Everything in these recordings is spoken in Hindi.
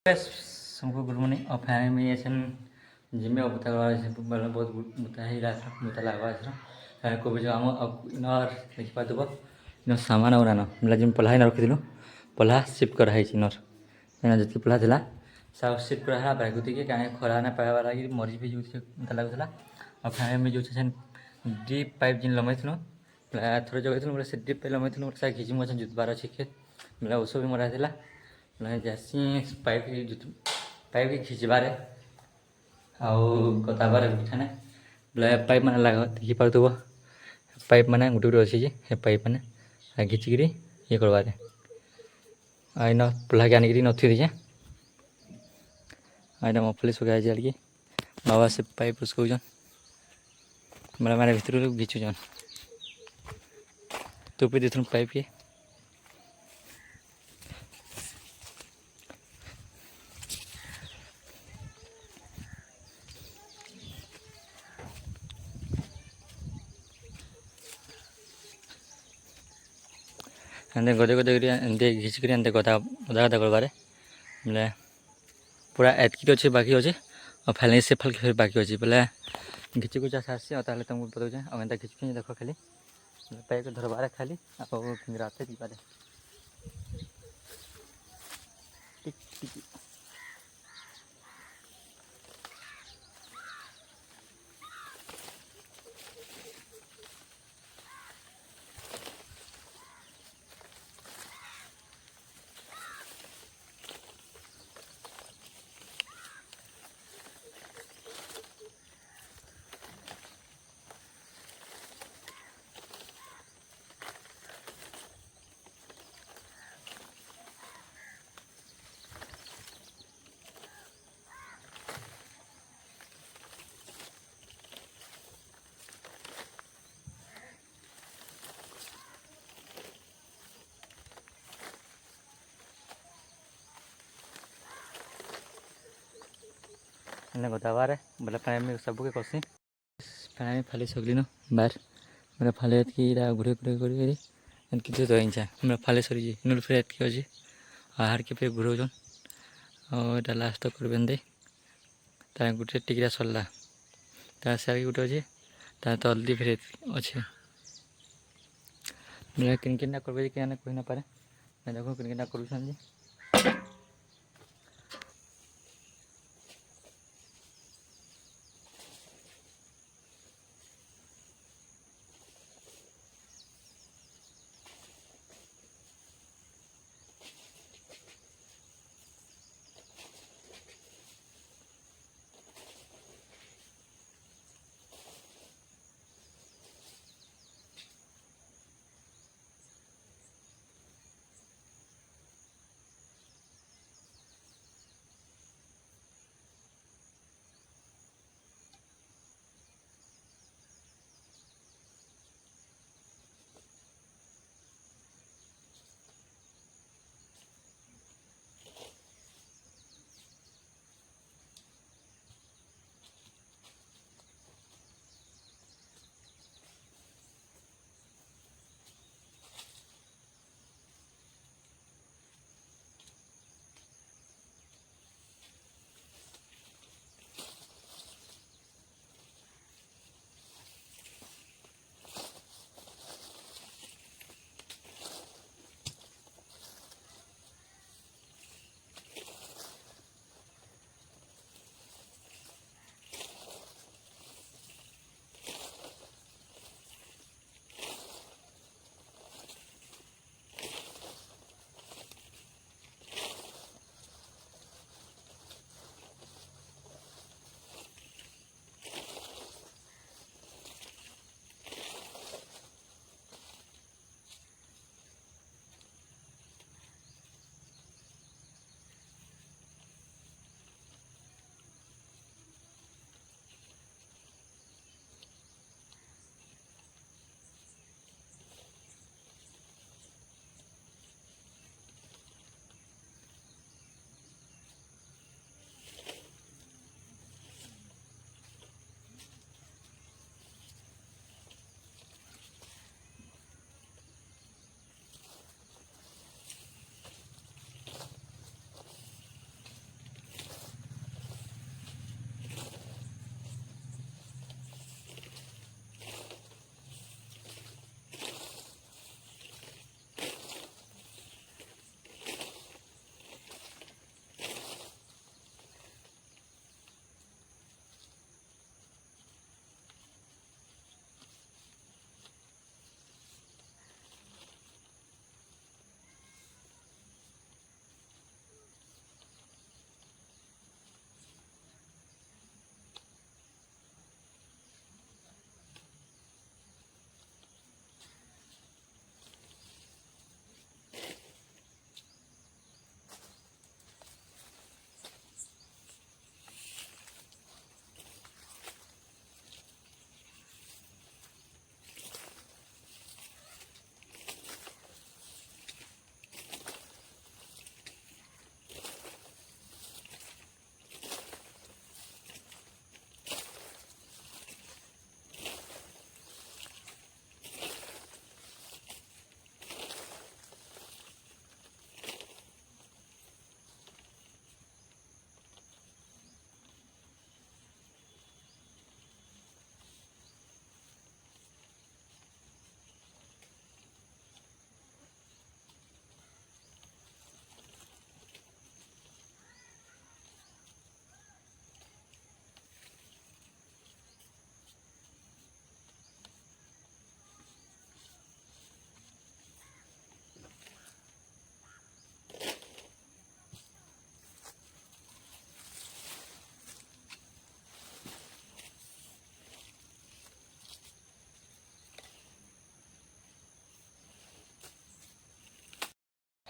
Guys, सबको गुड मॉर्निंग और फैमिली में ऐसे जिम में बुता वाला बहुत बुता ही रहा था बुता लगा था फैन को भी जो आम इनर देखि पादब इन सामान और आना मतलब जिम पल्हा इन रखी पल्हा सिफ्ट कराई इनर एना जति पल्हा थिला सब सिफ्ट करा बैग गुती के खरा ना पावा लगी मरी भी जो मत लगुला और फैमिली में जो डीप पाइप जिन लमैथलो थोड़ा जगह बोले से डीप पाइप लमैथलो मोटे घिची मुझे जुतबार अच्छे खेत मतलब ओस भी मरा था जैसी पाइप पाइप खिचबार आउ गताबार बिठाने बोले पाइप मैंने लगा देखी पार्थव पाइप मैंने गोटे गोटे अच्छी जे पाइप मैंने घिचिकी ये करवार आईन पल्हा के आनिक नथी दीजे आईना मफली सुखा जाए बाबा से पाइप उसकौन मतलब मैंने भर घिचुन तुपी देथुन पाइप के एंते गदे गदे एंते घिचिक एंते गदा गदा गदा करबार बोले पूरा एतकी अच्छे बाकी अच्छे और फैल से फल फिर बाकी अच्छे बोले घिची गुचा सासी और ताले तुमको पता जाए और एंता घिचुक देख खाली पाइप धरबार खाली और फिंगराते दीबार टिक टिक गदाबार बोले पानी सबके कसी पानी फाली सकलिन बार मेरा फाले कि घुरे घुरे घुरे कितने तो इंचा मेरा फाले सरी इन फिर एतकी अच्छी आहार के फिर घुराऊन और ये लास्ट कर दे गोटे टिकरा सरला सारे गोटे अच्छे तल्दी फिर अच्छे मेरा किन किना कर कही ना पारे देखो किन किना कर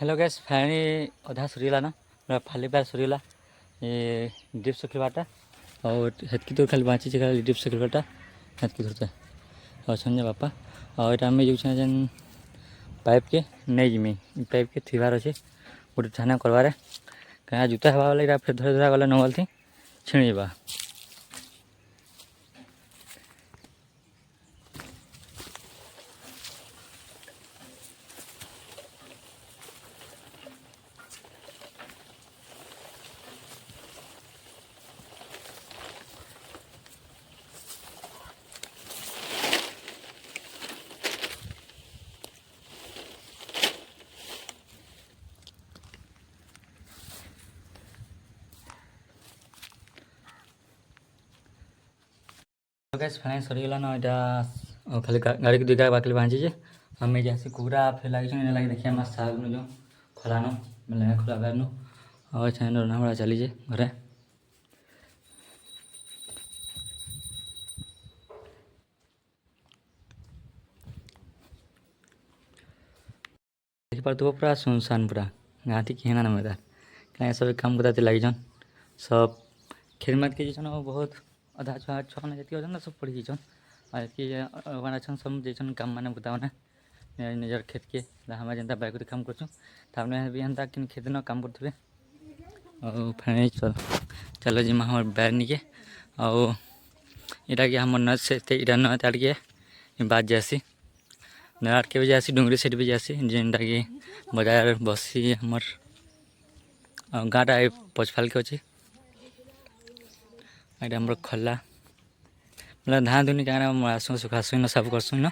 हेलो गैस फाइनाली अधा सरीगला ना फाली पार सरीगला ये डिप सुखलवाटा और हेतकी तो खाली बाँची खाली डिप सुखलवाटा हेतकी धरते अच्छा बापा और ये आम जो जेन पाइप के नहीं जिमी पाइप के थीबार अच्छे गोटे ठाना करवारे कहीं जूता हवा वाला फिर धरे धरा गला न गलती छिणी जावा गैस फाइनाल सरीगला ना यहाँ खाली गाड़ी के दुईटा बाकी बाँची आम जैसे कुकुरा फिर लगे लगे देखिए आम साग नु जो खलानु मतलब खला बार और छान रंधा बड़ा चलीजे घरे देखिए पूरा सुनसान पूरा गाँव कहीं ना मेरा कहीं सब काम करते लगी सब खेल मत के बहुत अधा छुआ छुआ मैंने जी ना सब पढ़ी जान और अच्छन सब जैसन काम मैंने बताओ निजर खेत के हमें जनता बाइक काम कर भी हेन्ता कि खेत न काम करेंगे और फिर चलो जी हमारे बैर निके और इटा कि हम नद से इटा नद आड़ के बात जासी नद के भी जासी डुंगरी सेट भी जासी जेनटा कि बाजार बसी हमर गाँटा पचफाल के अच्छे ये आम खला मतलब धान धुनी क्या आसू सुखासु न सब करसु न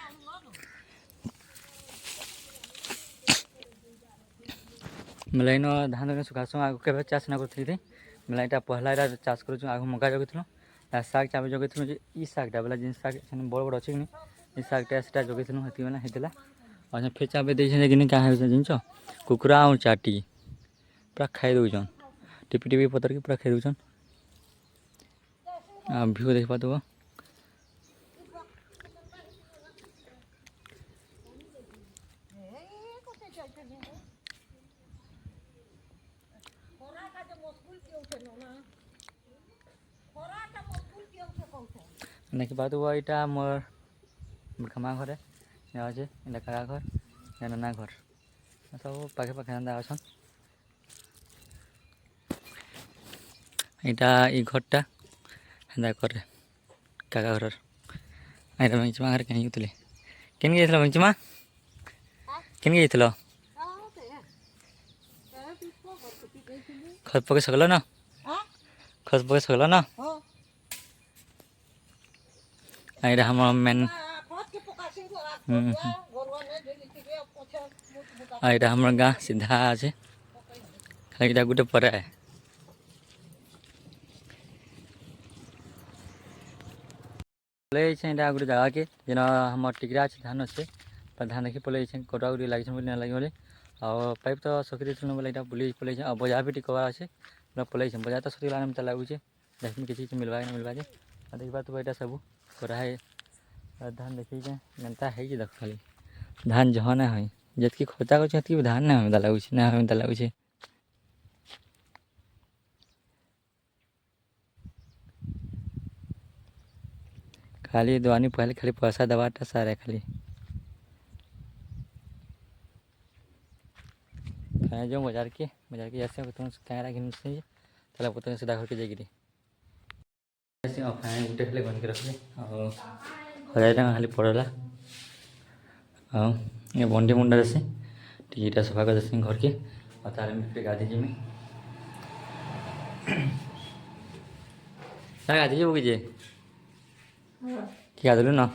मतलब इन धान धुनी सुखासु आग के चाष ना करी मतलब यहाँ पहला यहाँ चाष कर आग मका जगेलु साग चाबे जगेलु ई सागटा बोला जिन साग बड़ बड़ अच्छे कि सागटा से जगेलु हेती मैंने होता और फिर चाबे दे कि क्या जिनस कुकुरा और चाटी पूरा खाई दौन टिपी टिपी पतर के पूरा खाई दौन भ्यू देख पाब देखी पातुब यहाँ मोर खमा घर अच्छे इला काका घर या नाना घर सब पाखे पाखे एंता अच्छा यहाँ ये घरटा एंता करे काका घर यहाँ बंचमा घर कहीं गए केन गए बंचमा केन गए खत पके सकल ना खत पके सकल ना यहाँ हम मेन यहाँ हमार गाँ सीधा अच्छे खाली गोटे पड़ा है पलि गोटे जगह के जेन हमार टिकरा अच्छे धान अच्छे धान देखिए पलि कटा गुटी लगे लगे और पाइप तो सकी देलु बोले यहाँ बुले पलि बजार भी टिकबार अच्छे पलि बजार तो सरीगला मतलब लगुचे देखिए किसी मिलवा ना मिलवा देखा तो यहाँ सब कराए धान देखिए मेनता है देख खाली धान जहाँ ना है जितकी खर्चा कर धान ना हमें लगुचे ना हमें लगुचे खाली दवानी पहले खाली पैसा दबाटा सारे खाली जो बाजार के जैसे कैमरा घिन तला पता सीधा घर के जाकि गोटे खाली बन के रखले और 1000 टका खाली पड़ला ये बंडी मुंडा देसी टीटा सफा कर देसी घर के और तार में गाधी जिमी गाधी जी कि गाधलु ना